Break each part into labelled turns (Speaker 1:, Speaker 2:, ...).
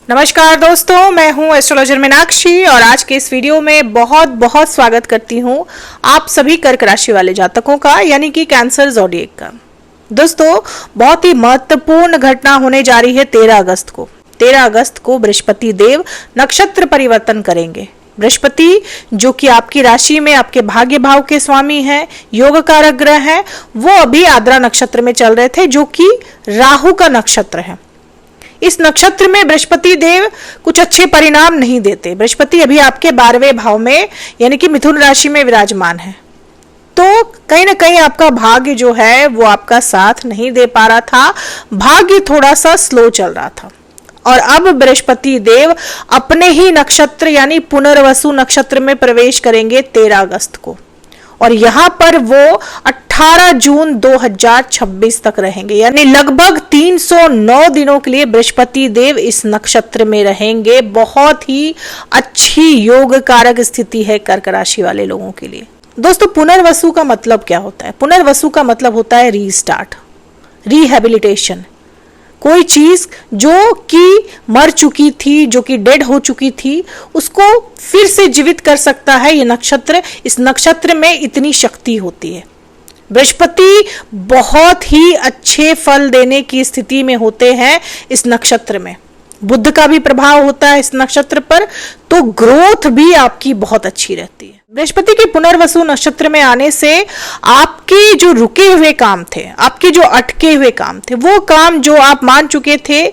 Speaker 1: नमस्कार दोस्तों, मैं हूं एस्ट्रोलॉजर मीनाक्षी और आज के इस वीडियो में बहुत बहुत स्वागत करती हूं आप सभी कर्क राशि वाले जातकों का, यानी कि कैंसर ज़ोडिएक का। दोस्तों, बहुत ही महत्वपूर्ण घटना होने जा रही है 13 अगस्त को। 13 अगस्त को बृहस्पति देव नक्षत्र परिवर्तन करेंगे। बृहस्पति जो कि आपकी राशि में आपके भाग्य भाव के स्वामी हैं, योग कारक ग्रह हैं, वो अभी आद्रा नक्षत्र में चल रहे थे जो कि राहु का नक्षत्र है। इस नक्षत्र में बृहस्पति देव कुछ अच्छे परिणाम नहीं देते। बृहस्पति अभी आपके 12वें भाव में यानी कि मिथुन राशि में विराजमान है, तो कहीं ना कहीं आपका भाग्य जो है वो आपका साथ नहीं दे पा रहा था। भाग्य थोड़ा सा स्लो चल रहा था और अब बृहस्पति देव अपने ही नक्षत्र यानी पुनर्वसु नक्षत्र में प्रवेश करेंगे 13 अगस्त को, और यहां पर वो 18 जून 2026 तक रहेंगे। यानी लगभग 309 दिनों के लिए बृहस्पति देव इस नक्षत्र में रहेंगे। बहुत ही अच्छी योग कारक स्थिति है कर्क राशि वाले लोगों के लिए। दोस्तों, पुनर्वसु का मतलब क्या होता है? पुनर्वसु का मतलब होता है रीस्टार्ट, रिहेबिलिटेशन। कोई चीज जो कि मर चुकी थी, जो कि डेड हो चुकी थी, उसको फिर से जीवित कर सकता है ये नक्षत्र। इस नक्षत्र में इतनी शक्ति होती है। बृहस्पति बहुत ही अच्छे फल देने की स्थिति में होते हैं इस नक्षत्र में। बुध का भी प्रभाव होता है इस नक्षत्र पर, तो ग्रोथ भी आपकी बहुत अच्छी रहती है। बृहस्पति के पुनर्वसु नक्षत्र में आने से आपके जो रुके हुए काम थे, आपके जो अटके हुए काम थे, वो काम जो आप मान चुके थे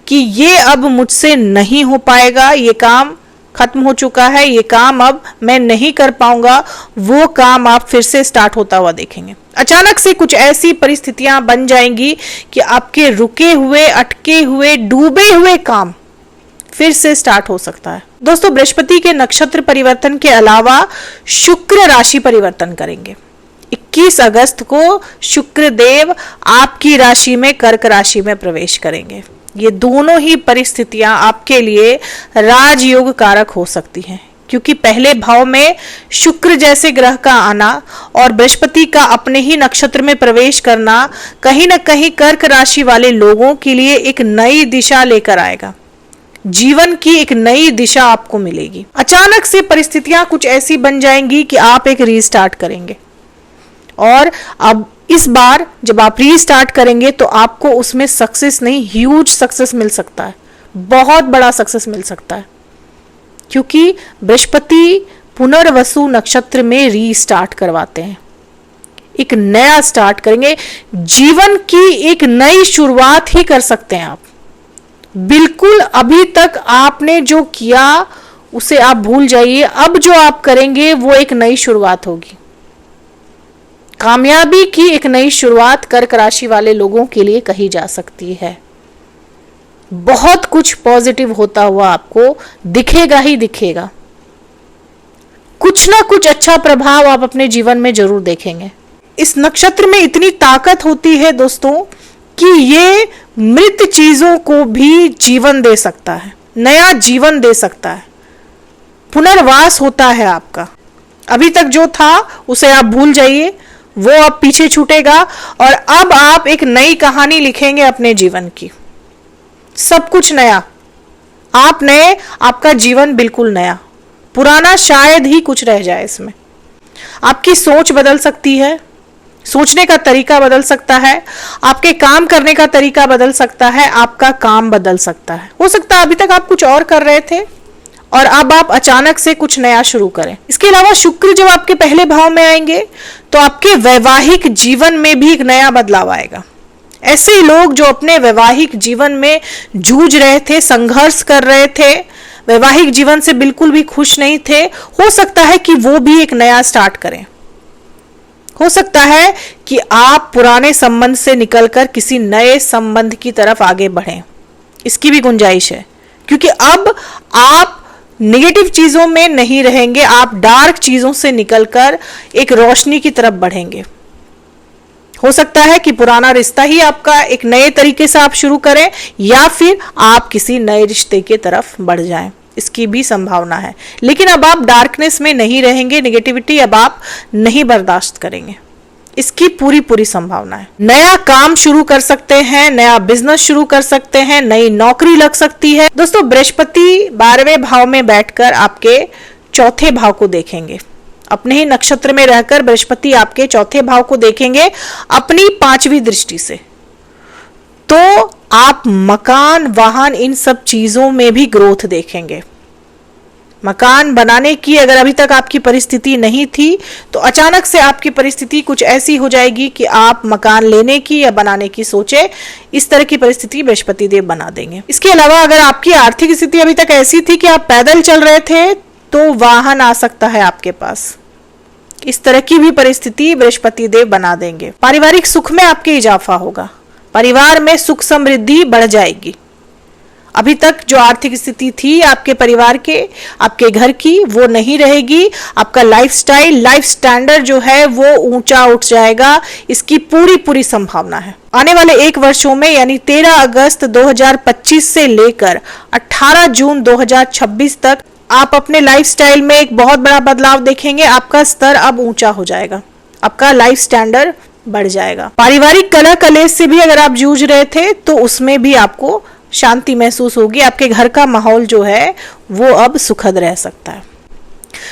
Speaker 1: कि ये अब मुझसे नहीं हो पाएगा, ये काम खत्म हो चुका है, ये काम अब मैं नहीं कर पाऊंगा, वो काम आप फिर से स्टार्ट होता हुआ देखेंगे। अचानक से कुछ ऐसी परिस्थितियां बन जाएंगी कि आपके रुके हुए, अटके हुए, डूबे हुए काम फिर से स्टार्ट हो सकता है। दोस्तों, बृहस्पति के नक्षत्र परिवर्तन के अलावा शुक्र राशि परिवर्तन करेंगे। 21 अगस्त को शुक्र देव आपकी राशि में कर्क राशि में प्रवेश करेंगे। ये दोनों ही परिस्थितियां आपके लिए राजयोग कारक हो सकती हैं, क्योंकि पहले भाव में शुक्र जैसे ग्रह का आना और बृहस्पति का अपने ही नक्षत्र में प्रवेश करना कहीं ना कहीं कर्क राशि वाले लोगों के लिए एक नई दिशा लेकर आएगा। जीवन की एक नई दिशा आपको मिलेगी। अचानक से परिस्थितियां कुछ ऐसी बन जाएंगी कि आप एक रीस्टार्ट करेंगे, और अब इस बार जब आप रीस्टार्ट करेंगे तो आपको उसमें सक्सेस नहीं, ह्यूज सक्सेस मिल सकता है, बहुत बड़ा सक्सेस मिल सकता है, क्योंकि बृहस्पति पुनर्वसु नक्षत्र में रीस्टार्ट करवाते हैं। एक नया स्टार्ट करेंगे, जीवन की एक नई शुरुआत ही कर सकते हैं आप। बिल्कुल अभी तक आपने जो किया उसे आप भूल जाइए, अब जो आप करेंगे वो एक नई शुरुआत होगी। कामयाबी की एक नई शुरुआत कर्क राशि वाले लोगों के लिए कही जा सकती है। बहुत कुछ पॉजिटिव होता हुआ आपको दिखेगा ही दिखेगा। कुछ ना कुछ अच्छा प्रभाव आप अपने जीवन में जरूर देखेंगे। इस नक्षत्र में इतनी ताकत होती है दोस्तों कि ये मृत चीजों को भी जीवन दे सकता है, नया जीवन दे सकता है। पुनर्वास होता है आपका। अभी तक जो था उसे आप भूल जाइए, वो अब पीछे छूटेगा और अब आप एक नई कहानी लिखेंगे अपने जीवन की। सब कुछ नया, आप नए, आपका जीवन बिल्कुल नया। पुराना शायद ही कुछ रह जाए इसमें। आपकी सोच बदल सकती है, सोचने का तरीका बदल सकता है, आपके काम करने का तरीका बदल सकता है, आपका काम बदल सकता है। हो सकता है अभी तक आप कुछ और कर रहे थे और अब आप अचानक से कुछ नया शुरू करें। इसके अलावा शुक्र जब आपके पहले भाव में आएंगे तो आपके वैवाहिक जीवन में भी एक नया बदलाव आएगा। ऐसे लोग जो अपने वैवाहिक जीवन में जूझ रहे थे, संघर्ष कर रहे थे, वैवाहिक जीवन से बिल्कुल भी खुश नहीं थे, हो सकता है कि वो भी एक नया स्टार्ट करें। हो सकता है कि आप पुराने संबंध से निकलकर किसी नए संबंध की तरफ आगे बढ़ें। इसकी भी गुंजाइश है, क्योंकि अब आप नेगेटिव चीजों में नहीं रहेंगे, आप डार्क चीजों से निकलकर एक रोशनी की तरफ बढ़ेंगे। हो सकता है कि पुराना रिश्ता ही आपका एक नए तरीके से आप शुरू करें, या फिर आप किसी नए रिश्ते की तरफ बढ़ जाएं। इसकी भी संभावना है, लेकिन अब आप डार्कनेस में नहीं रहेंगे, नेगेटिविटी अब आप नहीं बर्दाश्त करेंगे। इसकी पूरी पूरी संभावना है। नया काम शुरू कर सकते हैं, नया बिजनेस शुरू कर सकते हैं, नई नौकरी लग सकती है। दोस्तों, बृहस्पति 12वें भाव में बैठकर आपके चौथे भाव को देखेंगे। अपने ही नक्षत्र में रहकर बृहस्पति आपके चौथे भाव को देखेंगे अपनी 5वीं दृष्टि से। तो आप मकान, वाहन, इन सब चीजों में भी ग्रोथ देखेंगे। मकान बनाने की अगर अभी तक आपकी परिस्थिति नहीं थी तो अचानक से आपकी परिस्थिति कुछ ऐसी हो जाएगी कि आप मकान लेने की या बनाने की सोचे। इस तरह की परिस्थिति बृहस्पति देव बना देंगे। इसके अलावा अगर आपकी आर्थिक स्थिति अभी तक ऐसी थी कि आप पैदल चल रहे थे तो वाहन आ सकता है आपके पास। इस तरह की भी परिस्थिति बृहस्पति देव बना देंगे। पारिवारिक सुख में आपके इजाफा होगा, परिवार में सुख समृद्धि बढ़ जाएगी। अभी तक जो आर्थिक स्थिति थी आपके परिवार के, आपके घर की, वो नहीं रहेगी। आपका लाइफस्टाइल, लाइफ स्टैंडर्ड जो है वो ऊंचा उठ जाएगा। इसकी पूरी पूरी संभावना है। आने वाले 1 वर्षों में यानी 13 अगस्त 2025 से लेकर 18 जून 2026 तक आप अपने लाइफस्टाइल में एक बहुत बड़ा बदलाव देखेंगे। आपका स्तर अब ऊंचा हो जाएगा, आपका लाइफ स्टैंडर्ड बढ़ जाएगा। पारिवारिक कलह कलेश से भी अगर आप जूझ रहे थे तो उसमें भी आपको शांति महसूस होगी। आपके घर का माहौल जो है वो अब सुखद रह सकता है।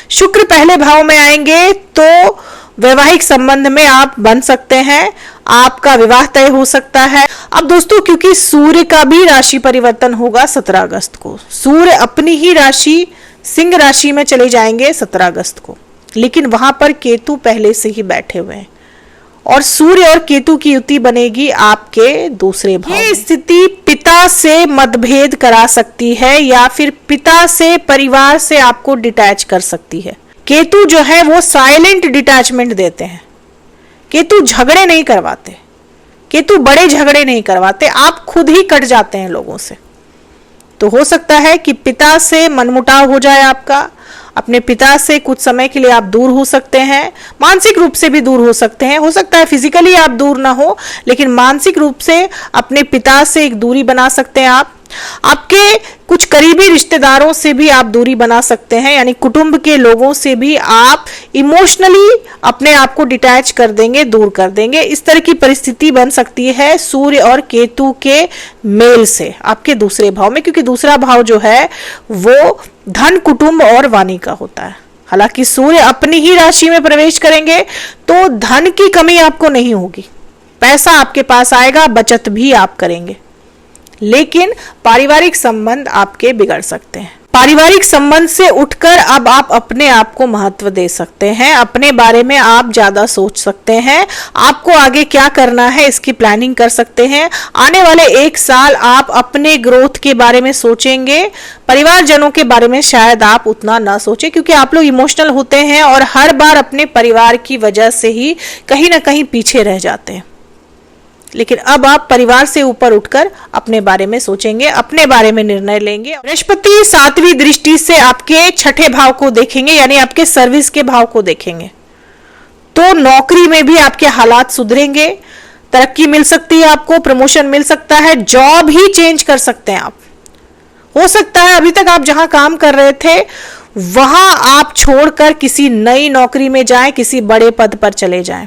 Speaker 1: शुक्र पहले भाव में आएंगे तो वैवाहिक संबंध में आप बन सकते हैं, आपका विवाह तय हो सकता है। अब दोस्तों, क्योंकि सूर्य का भी राशि परिवर्तन होगा 17 अगस्त को। सूर्य अपनी ही राशि सिंह राशि में चले जाएंगे 17 अगस्त को, लेकिन वहां पर केतु पहले से ही बैठे हुए हैं और सूर्य और केतु की युति बनेगी आपके दूसरे भाव। ये स्थिति पिता से मतभेद करा सकती है या फिर पिता से, परिवार से आपको डिटैच कर सकती है। केतु जो है वो साइलेंट डिटैचमेंट देते हैं। केतु झगड़े नहीं करवाते, केतु बड़े झगड़े नहीं करवाते, आप खुद ही कट जाते हैं लोगों से। तो हो सकता है कि पिता से मनमुटाव हो जाए आपका। अपने पिता से कुछ समय के लिए आप दूर हो सकते हैं, मानसिक रूप से भी दूर हो सकते हैं। हो सकता है फिजिकली आप दूर ना हो, लेकिन मानसिक रूप से अपने पिता से एक दूरी बना सकते हैं आप। आपके कुछ करीबी रिश्तेदारों से भी आप दूरी बना सकते हैं, यानी कुटुंब के लोगों से भी आप इमोशनली अपने आप को डिटैच कर देंगे, दूर कर देंगे। इस तरह की परिस्थिति बन सकती है सूर्य और केतु के मेल से आपके दूसरे भाव में, क्योंकि दूसरा भाव जो है वो धन, कुटुंब और वाणी का होता है। हालांकि सूर्य अपनी ही राशि में प्रवेश करेंगे तो धन की कमी आपको नहीं होगी, पैसा आपके पास आएगा, बचत भी आप करेंगे, लेकिन पारिवारिक संबंध आपके बिगड़ सकते हैं। पारिवारिक संबंध से उठकर अब आप अपने आप को महत्व दे सकते हैं, अपने बारे में आप ज्यादा सोच सकते हैं, आपको आगे क्या करना है इसकी प्लानिंग कर सकते हैं। आने वाले 1 साल आप अपने ग्रोथ के बारे में सोचेंगे, परिवारजनों के बारे में शायद आप उतना ना सोचें, क्योंकि आप लोग इमोशनल होते हैं और हर बार अपने परिवार की वजह से ही कहीं ना कहीं पीछे रह जाते हैं। लेकिन अब आप परिवार से ऊपर उठकर अपने बारे में सोचेंगे, अपने बारे में निर्णय लेंगे। बृहस्पति 7वीं दृष्टि से आपके छठे भाव को देखेंगे, यानी आपके सर्विस के भाव को देखेंगे। तो नौकरी में भी आपके हालात सुधरेंगे, तरक्की मिल सकती है, आपको प्रमोशन मिल सकता है, जॉब ही चेंज कर सकते हैं आप। हो सकता है अभी तक आप जहां काम कर रहे थे वहां आप छोड़कर किसी नई नौकरी में जाएं, किसी बड़े पद पर चले जाएं।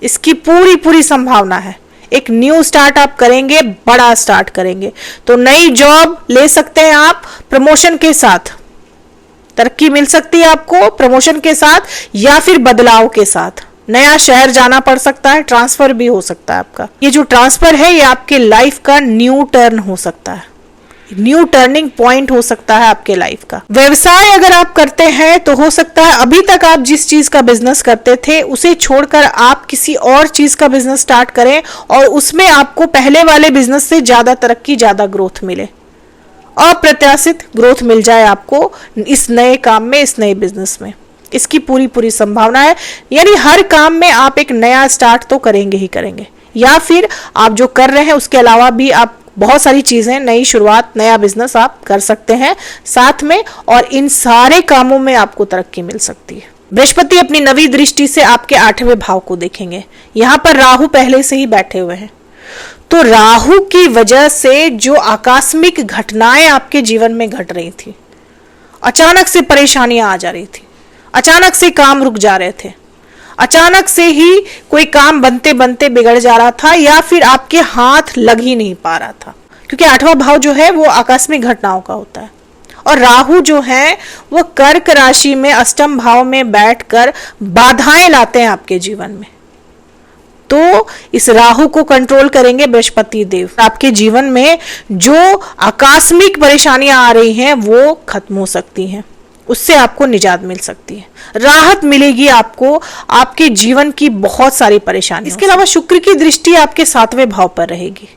Speaker 1: इसकी पूरी पूरी संभावना है। एक न्यू स्टार्ट आप करेंगे, बड़ा स्टार्ट करेंगे, तो नई जॉब ले सकते हैं आप प्रमोशन के साथ। तरक्की मिल सकती है आपको प्रमोशन के साथ या फिर बदलाव के साथ। नया शहर जाना पड़ सकता है, ट्रांसफर भी हो सकता है आपका। ये जो ट्रांसफर है ये आपके लाइफ का न्यू टर्न हो सकता है, न्यू टर्निंग पॉइंट हो सकता है आपके लाइफ का। व्यवसाय अगर आप करते हैं तो हो सकता है अभी तक आप जिस चीज का बिजनेस करते थे उसे छोड़कर आप किसी और चीज का बिजनेस स्टार्ट करें और उसमें आपको पहले वाले बिजनेस से ज्यादा तरक्की, ज्यादा ग्रोथ मिले, अप्रत्याशित ग्रोथ मिल जाए आपको इस नए काम में, इस नए बिजनेस में। इसकी पूरी पूरी संभावना है। यानी हर काम में आप एक नया स्टार्ट तो करेंगे ही करेंगे, या फिर आप जो कर रहे हैं उसके अलावा भी आप बहुत सारी चीजें, नई शुरुआत, नया बिजनेस आप कर सकते हैं साथ में, और इन सारे कामों में आपको तरक्की मिल सकती है। बृहस्पति अपनी 9वीं दृष्टि से आपके 8वें भाव को देखेंगे। यहां पर राहु पहले से ही बैठे हुए हैं, तो राहु की वजह से जो आकस्मिक घटनाएं आपके जीवन में घट रही थी, अचानक से परेशानियां आ जा रही थी, अचानक से काम रुक जा रहे थे, अचानक से ही कोई काम बनते बनते बिगड़ जा रहा था या फिर आपके हाथ लग ही नहीं पा रहा था, क्योंकि 8वां भाव जो है वो आकस्मिक घटनाओं का होता है। और राहु जो है वो कर्क राशि में अष्टम भाव में बैठकर बाधाएं लाते हैं आपके जीवन में। तो इस राहु को कंट्रोल करेंगे बृहस्पति देव। आपके जीवन में जो आकस्मिक परेशानियां आ रही हैं वो खत्म हो सकती हैं, उससे आपको निजात मिल सकती है, राहत मिलेगी आपको आपके जीवन की बहुत सारी परेशानी। इसके अलावा शुक्र की दृष्टि आपके 7वें भाव पर रहेगी।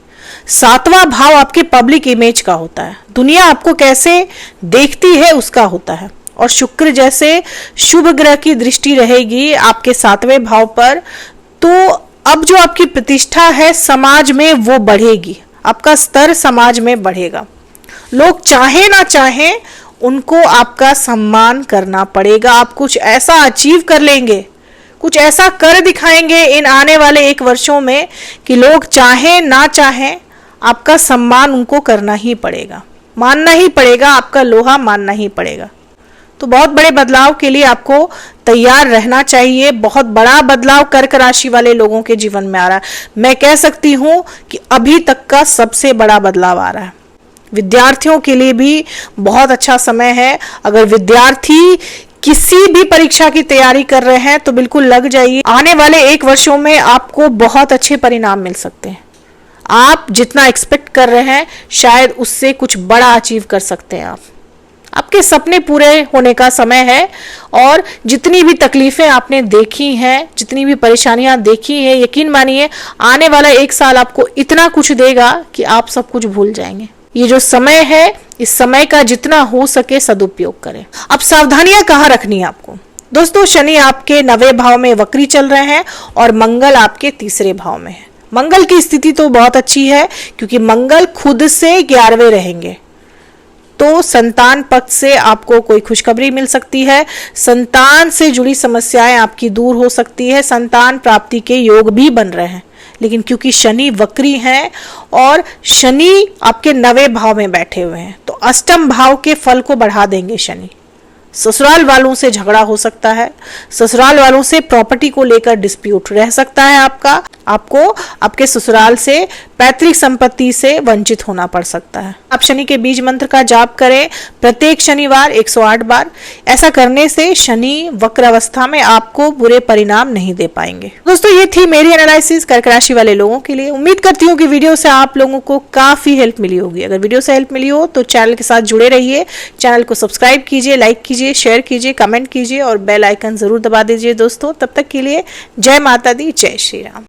Speaker 1: 7वां भाव आपके पब्लिक इमेज का होता है, दुनिया आपको कैसे देखती है उसका होता है। और शुक्र जैसे शुभ ग्रह की दृष्टि रहेगी आपके 7वें भाव पर, तो अब जो आपकी प्रतिष्ठा है समाज में वो बढ़ेगी, आपका स्तर समाज में बढ़ेगा। लोग चाहे ना चाहे उनको आपका सम्मान करना पड़ेगा। आप कुछ ऐसा अचीव कर लेंगे, कुछ ऐसा कर दिखाएंगे इन आने वाले 1 वर्षों में कि लोग चाहे ना चाहे आपका सम्मान उनको करना ही पड़ेगा, मानना ही पड़ेगा, आपका लोहा मानना ही पड़ेगा। तो बहुत बड़े बदलाव के लिए आपको तैयार रहना चाहिए। बहुत बड़ा बदलाव कर्क राशि वाले लोगों के जीवन में आ रहा है। मैं कह सकती हूं कि अभी तक का सबसे बड़ा बदलाव आ रहा है। विद्यार्थियों के लिए भी बहुत अच्छा समय है। अगर विद्यार्थी किसी भी परीक्षा की तैयारी कर रहे हैं तो बिल्कुल लग जाइए। आने वाले 1 वर्षों में आपको बहुत अच्छे परिणाम मिल सकते हैं। आप जितना एक्सपेक्ट कर रहे हैं शायद उससे कुछ बड़ा अचीव कर सकते हैं। आपके सपने पूरे होने का समय है। और जितनी भी तकलीफें आपने देखी हैं, जितनी भी परेशानियां देखी हैं, यकीन मानिए आने वाला 1 साल आपको इतना कुछ देगा कि आप सब कुछ भूल जाएंगे। ये जो समय है, इस समय का जितना हो सके सदुपयोग करें। अब सावधानियां कहाँ रखनी है आपको? दोस्तों, शनि आपके 9वें भाव में वक्री चल रहे हैं और मंगल आपके 3रे भाव में है। मंगल की स्थिति तो बहुत अच्छी है क्योंकि मंगल खुद से 11वें रहेंगे, तो संतान पक्ष से आपको कोई खुशखबरी मिल सकती है। संतान से जुड़ी समस्याएं आपकी दूर हो सकती है। संतान प्राप्ति के योग भी बन रहे हैं, लेकिन क्योंकि शनि वक्री हैं और शनि आपके 9वें भाव में बैठे हुए हैं तो अष्टम भाव के फल को बढ़ा देंगे शनि। ससुराल वालों से झगड़ा हो सकता है, ससुराल वालों से प्रॉपर्टी को लेकर डिस्प्यूट रह सकता है। आपको आपके ससुराल से पैतृक संपत्ति से वंचित होना पड़ सकता है। आप शनि के बीज मंत्र का जाप करें प्रत्येक शनिवार 108 बार। ऐसा करने से शनि वक्र अवस्था में आपको बुरे परिणाम नहीं दे पाएंगे। दोस्तों, ये थी मेरी एनालिसिस कर्क राशि वाले लोगों के लिए। उम्मीद करती हूँ कि वीडियो से आप लोगों को काफी हेल्प मिली होगी। अगर वीडियो से हेल्प मिली हो तो चैनल के साथ जुड़े रहिए। चैनल को सब्सक्राइब कीजिए, लाइक कीजिए, शेयर कीजिए, कमेंट कीजिए और बेल आइकन जरूर दबा दीजिए। दोस्तों, तब तक के लिए जय माता दी, जय श्री राम।